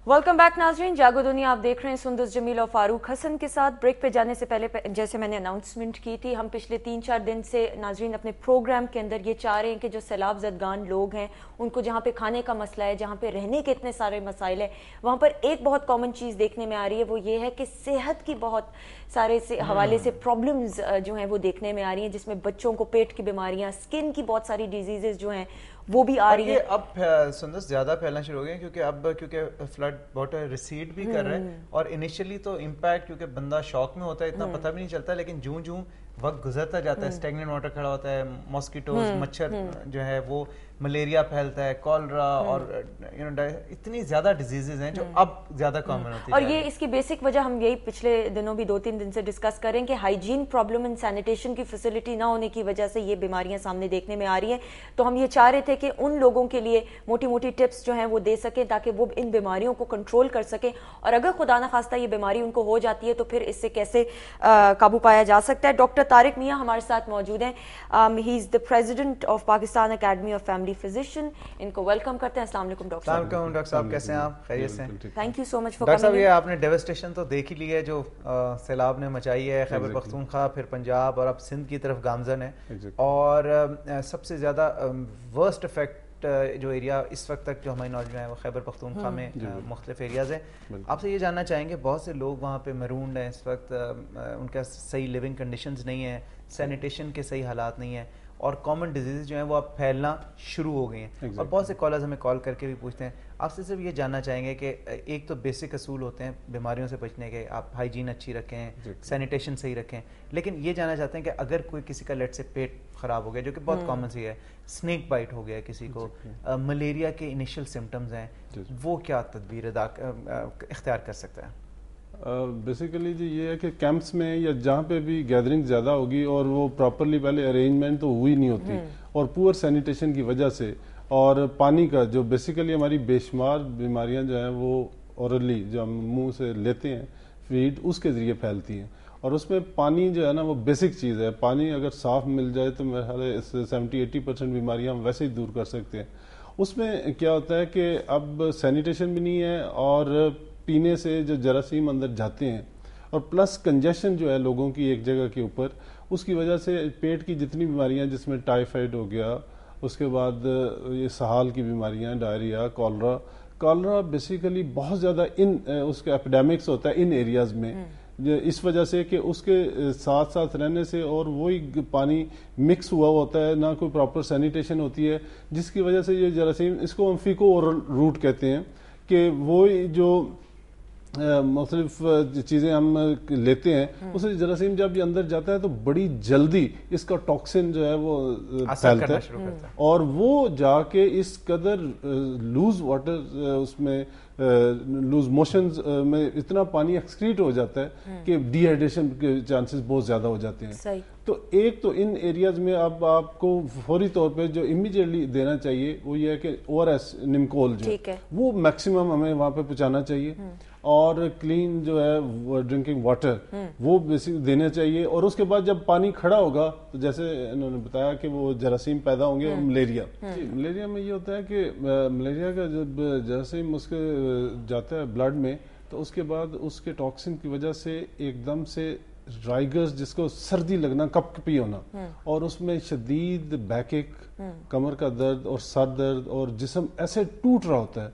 Welcome back नाजरीन, जागो दुनिया आप देख रहे हैं सुंदस जमील और फारूक हसन के साथ। ब्रेक पे जाने से पहले जैसे मैंने अनाउंसमेंट की थी, हम पिछले 3-4 दिन से नाजरीन अपने प्रोग्राम के अंदर ये चाह रहे हैं कि जो सैलाब जदगान लोग हैं उनको जहाँ पे खाने का मसला है, जहाँ पे रहने के इतने सारे मसाइल है, वहाँ पर एक बहुत कॉमन चीज़ देखने में आ रही है, वो ये है कि सेहत की बहुत सारे से हवाले से प्रॉब्लम्स जो हैं वो देखने में आ रही हैं, जिसमें बच्चों को पेट की बीमारियाँ, स्किन की बहुत सारी डिजीजेज जो हैं वो भी आ रही है। अब सुंदस ज्यादा फैलना शुरू हो गए क्योंकि फ्लड वाटर रिसीड भी कर रहा है, और इनिशियली तो इम्पैक्ट क्योंकि बंदा शॉक में होता है, इतना पता भी नहीं चलता, लेकिन जूं जूं वक्त गुजरता जाता है, स्टेगनेंट वाटर खड़ा होता है, मॉस्किटोज मच्छर जो है वो, मलेरिया फैलता है, कॉलरा और इतनी ज्यादा डिजीजेज हैं जो अब ज्यादा कॉमन होती है। और ये इसकी बेसिक वजह हम यही पिछले दिनों भी 2-3 दिन से डिस्कस करें कि हाइजीन प्रॉब्लम एंड सैनिटेशन की फैसिलिटी ना होने की वजह से ये बीमारियां सामने देखने में आ रही हैं। तो हम ये चाह रहे थे कि उन लोगों के लिए मोटी मोटी टिप्स जो हैं वो दे सकें ताकि वो इन बीमारियों को कंट्रोल कर सकें, और अगर खुदा न खास्ता ये बीमारी उनको हो जाती है तो फिर इससे कैसे काबू पाया जा सकता है। डॉक्टर तारिक मियां हमारे साथ मौजूद हैं। He is the president of Pakistan academy of family physician. इनको वेलकम करते हैं। अस्सलाम वालेकुम डॉक्टर साहब। डॉक्टर साहब कैसे हैं आप? खैरियत से? Thank you so much for doctor साहब, ये आपने डेवास्टेशन तो देख ही ली है जो सैलाब ने मचाई है, खैबर पख्तूनख्वा, फिर पंजाब और अब सिंध की तरफ गामजन है, और सबसे ज्यादा वर्स्ट इफेक्ट जो एरिया इस वक्त तक जो हमारी नॉलेज में है वो खैबर पख्तूनख्वा में मुख्तलिफ एरियाज हैं। आपसे ये जानना चाहेंगे, बहुत से लोग वहाँ पे मरूंड हैं इस वक्त, उनका सही लिविंग कंडीशंस नहीं है, सैनिटेशन के सही हालात नहीं है, और कॉमन डिजीज़ जो हैं वो अब फैलना शुरू हो गई हैं। और बहुत से कॉलर्स हमें कॉल करके भी पूछते हैं। आपसे सिर्फ ये जानना चाहेंगे कि एक तो बेसिक असूल होते हैं बीमारियों से बचने के, आप हाइजीन अच्छी रखें, सैनिटेशन सही रखें, लेकिन ये जानना चाहते हैं कि अगर कोई किसी का लेट से पेट ख़राब हो गया, जो कि बहुत कॉमन सी है, स्नेक बाइट हो गया किसी को, मलेरिया के इनिशियल सिम्टम्स हैं, वो क्या तदबीर इख्तियार कर सकता है? बेसिकली जी ये है कि कैंप्स में या जहाँ पे भी गैदरिंग ज़्यादा होगी और वो प्रॉपरली पहले अरेंजमेंट तो हुई नहीं होती, और पुअर सैनिटेशन की वजह से, और पानी का जो बेसिकली हमारी बेशुमार बीमारियाँ जो हैं वो औरली जो हम मुंह से लेते हैं फीड, उसके ज़रिए फैलती हैं। और उसमें पानी जो है ना वो बेसिक चीज़ है। पानी अगर साफ़ मिल जाए तो मेरे ख्याल है इससे 70-80% बीमारियाँ हम वैसे ही दूर कर सकते हैं। उसमें क्या होता है कि अब सैनिटेशन भी नहीं है, और पीने से जो जरासीम अंदर जाते हैं, और प्लस कंजेशन जो है लोगों की एक जगह के ऊपर, उसकी वजह से पेट की जितनी बीमारियां, जिसमें टाइफाइड हो गया, उसके बाद ये सहाल की बीमारियां, डायरिया, कॉलरा बेसिकली बहुत ज़्यादा इन उसके एपिडेमिक्स होता है इन एरियाज़ में, इस वजह से कि उसके साथ साथ रहने से, और वही पानी मिक्स हुआ होता है, ना कोई प्रॉपर सैनिटेशन होती है, जिसकी वजह से ये जरासीम, इसको हम फीको ओरल रूट कहते हैं, कि वो जो मुख्तलिफ चीज़ें हम लेते हैं उससे जरासीम जब ये अंदर जाता है तो बड़ी जल्दी इसका टॉक्सिन जो है वो फैलता है, और वो जाके इस कदर लूज वाटर उसमें लूज मोशंस में इतना पानी एक्सक्रीट हो जाता है कि डिहाइड्रेशन के चांसेस बहुत ज़्यादा हो जाते हैं। तो एक तो इन एरियाज में अब आपको फौरी तौर पे जो इमीडिएटली देना चाहिए वो ये है कि ORS निमकोल जो है वो मैक्सिमम हमें वहाँ पे पहुँचाना चाहिए, और क्लीन जो है ड्रिंकिंग वाटर वो बेसिक देना चाहिए। और उसके बाद जब पानी खड़ा होगा तो जैसे इन्होंने बताया कि वो जरासीम पैदा होंगे, मलेरिया में ये होता है कि मलेरिया का जब जरासीम उसके जाता है ब्लड में, तो उसके बाद उसके टॉक्सिन की वजह से एकदम से राइगर्स, जिसको सर्दी लगना, कपकपी होना, और उसमें शदीद बैकएक, कमर का दर्द और सर दर्द, और जिस्म ऐसे टूट रहा होता है।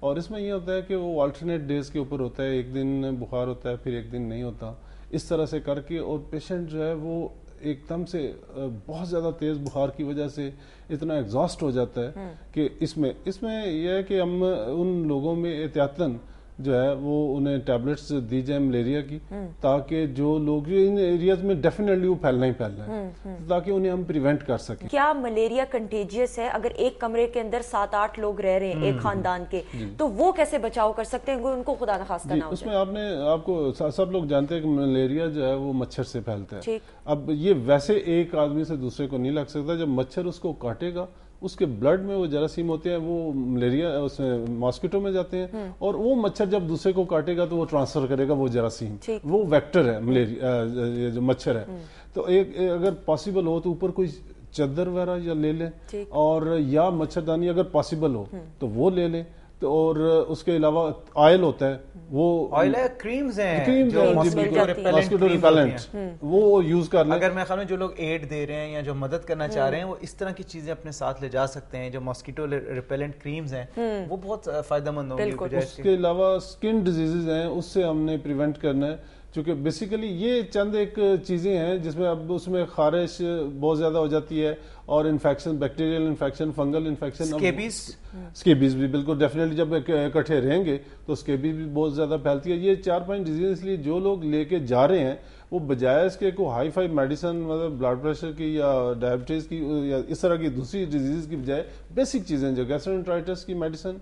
और इसमें यह होता है कि वो अल्टरनेट डेज के ऊपर होता है, एक दिन बुखार होता है फिर एक दिन नहीं होता, इस तरह से करके, और पेशेंट जो है वो एकदम से बहुत ज़्यादा तेज़ बुखार की वजह से इतना एग्जॉस्ट हो जाता है कि इसमें यह है कि हम उन लोगों में एहतियातन जो है वो उन्हें टैबलेट्स दी जाए मलेरिया की, ताकि जो लोग इन एरियाज में डेफिनेटली वो फैलना ही फैलना है, ताकि उन्हें हम प्रिवेंट कर सकें। क्या मलेरिया कंटेजियस है? अगर एक कमरे के अंदर 7-8 लोग रह रहे हैं एक खानदान के, तो वो कैसे बचाव कर सकते हैं उनको खुदा न खास्ता ना हो उसमें आपको सब लोग जानते हैं कि मलेरिया जो है वो मच्छर से फैलता है। अब ये वैसे एक आदमी से दूसरे को नहीं लग सकता, जब मच्छर उसको काटेगा उसके ब्लड में वो जरासीम होते हैं, वो मलेरिया उसमें मॉस्किटो में जाते हैं, और वो मच्छर जब दूसरे को काटेगा तो वो ट्रांसफर करेगा वो जरासीम, वो वेक्टर है मलेरिया, ये जो मच्छर है। तो एक अगर पॉसिबल हो तो ऊपर कोई चादर वगैरह या ले लें, और या मच्छरदानी अगर पॉसिबल हो तो वो ले लें, اور اس کے علاوہ آئل ہوتا ہے, وہ آئل ہے, کریمز ہیں جو ماسکیٹو ریپیلنٹ, وہ یوز کر لیں. اگر میں خیال میں جو لوگ ایڈ دے رہے ہیں یا جو مدد کرنا چاہ رہے ہیں وہ اس طرح کی چیزیں اپنے ساتھ لے جا سکتے ہیں. جو ماسکیٹو ریپیلنٹ کریمز ہیں وہ بہت فائدہ مند ہوں گی. اس کے علاوہ اسکن ڈیزیزز ہیں, اس سے ہم نے پریونٹ کرنا ہے, چونکہ بیسیکلی یہ چند ایک چیزیں ہیں جس میں اب اس میں خارش بہت زیادہ ہو جاتی ہے, اور infection, bacterial infection, fungal infection, scabies بھی بالکل ڈیفینیٹلی جب اکٹھے رہیں گے تو اسکیبیز بھی بہت زیادہ پھیلتی ہے. یہ 4-5 ڈیزیز اس لیے جو لوگ لے کے جا رہے ہیں وہ بجائے اس کے کوئی ہائی فائی میڈیسن مطلب بلڈ پریشر کی یا ڈائبٹیز کی یا اس طرح کی دوسری ڈیزیز کی بجائے بیسک چیزیں جو گیسٹرونٹرائٹس کی میڈیسن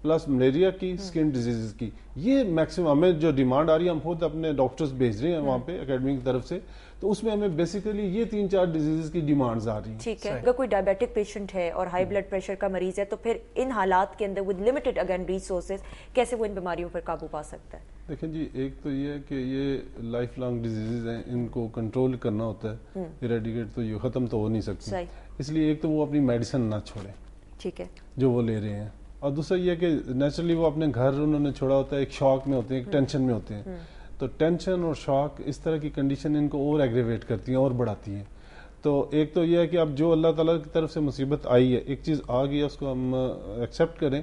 پلس ملیریا کی, اسکن ڈیزیز کی, یہ میکسیمم ہمیں جو ڈیمانڈ آ رہی ہے, ہم خود اپنے ڈاکٹرز بھیج رہے ہیں وہاں پہ اکیڈمی کی طرف سے, تو اس میں ہمیں بیسیکلی یہ 3-4 ڈیزیز کی ڈیمانڈز آ رہی ہیں. ٹھیک ہے, اگر کوئی ڈائبیٹک پیشنٹ ہے اور ہائی بلڈ پریشر کا مریض ہے تو پھر ان حالات کے اندر ود لمیٹڈ اگین ریسورسز کیسے وہ ان بیماریوں پر قابو پا سکتا ہے؟ دیکھیں جی, ایک تو یہ ہے کہ یہ لائف لانگ ڈیزیز ہیں, ان کو کنٹرول کرنا ہوتا ہے, ایریڈیکیٹ تو یہ ختم تو ہو نہیں سکتی, اس لیے ایک تو وہ اپنی میڈیسن نہ چھوڑیں, ٹھیک ہے, جو وہ لے رہے ہیں, اور دوسرا یہ کہ نیچرلی وہ اپنے گھر انہوں نے چھوڑا ہوتا ہے, ایک شاک میں ہوتے ہیں, ایک ٹینشن میں ہوتے ہیں, تو ٹینشن اور شاک اس طرح کی کنڈیشن ان کو اور ایگریویٹ کرتی ہیں اور بڑھاتی ہیں. تو ایک تو یہ ہے کہ اب جو اللہ تعالیٰ کی طرف سے مصیبت آئی ہے, ایک چیز آ گئی ہے, اس کو ہم ایکسیپٹ کریں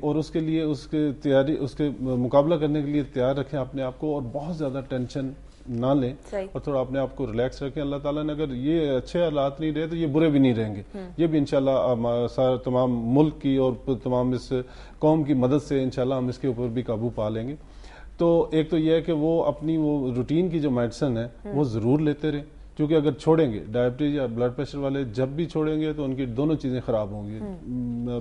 اور اس کے لیے اس کے تیاری, اس کے مقابلہ کرنے کے لیے تیار رکھیں اپنے آپ کو, اور بہت زیادہ ٹینشن نہ لیں اور تھوڑا اپنے آپ کو ریلیکس رکھیں. اللہ تعالیٰ نے اگر یہ اچھے حالات نہیں رہے تو یہ برے بھی نہیں رہیں گے, یہ بھی انشاءاللہ تمام ملک کی اور تمام اس قوم کی مدد سے انشاءاللہ ہم اس کے اوپر بھی قابو پا لیں گے. تو ایک تو یہ ہے کہ وہ اپنی وہ روٹین کی جو میڈیسن ہے وہ ضرور لیتے رہیں, کیونکہ اگر چھوڑیں گے, ڈائبٹیز یا بلڈ پریشر والے جب بھی چھوڑیں گے تو ان کی دونوں چیزیں خراب ہوں گی,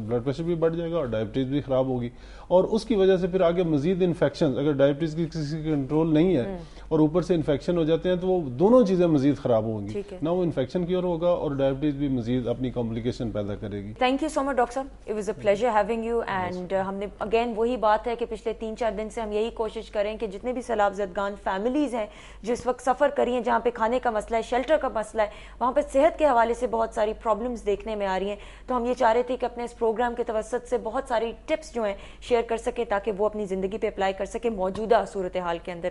بلڈ پریشر بھی بڑھ جائے گا اور ڈائبٹیز بھی خراب ہوگی, اور اس کی وجہ سے پھر آگے مزید انفیکشن, اگر ڈائبٹیز کی کسی کی کنٹرول نہیں ہے اور اوپر سے انفیکشن ہو جاتے ہیں تو وہ دونوں چیزیں مزید خراب ہوں گی, نہ وہ انفیکشن کی اور ہوگا اور ڈائبٹیز بھی مزید اپنی کمپلیکیشن پیدا کرے گی. Thank you so much doctor صاحب, it was a pleasure having you. And ہم نے اگین وہی بات ہے کہ پچھلے 3-4 دن سے ہم یہی کوشش کریں کہ جتنے بھی سیلاب زدگان فیملیز ہیں جو اس وقت سفر کری ہیں, جہاں پہ کھانے کا مسئلہ ہے, شیلٹر کا مسئلہ ہے, وہاں پہ صحت کے حوالے سے بہت ساری پرابلمز دیکھنے میں آ رہی ہیں, تو ہم یہ چاہ رہے تھے کہ اپنے اس پروگرام کے توسط سے بہت ساری ٹپس جو ہیں شیئر کر سکیں تاکہ وہ اپنی زندگی پہ اپلائی کر سکیں موجودہ صورتحال کے اندر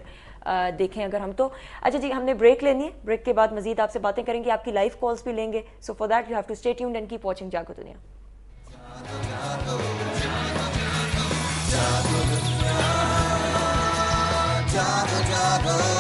دیکھیں اگر ہم تو. اچھا جی, ہم نے بریک لینی ہے, بریک کے بعد مزید آپ سے باتیں کریں گے, آپ کی لائیو کالز بھی لیں گے. So for that you have to stay tuned and keep watching Jago Duniya. Jago,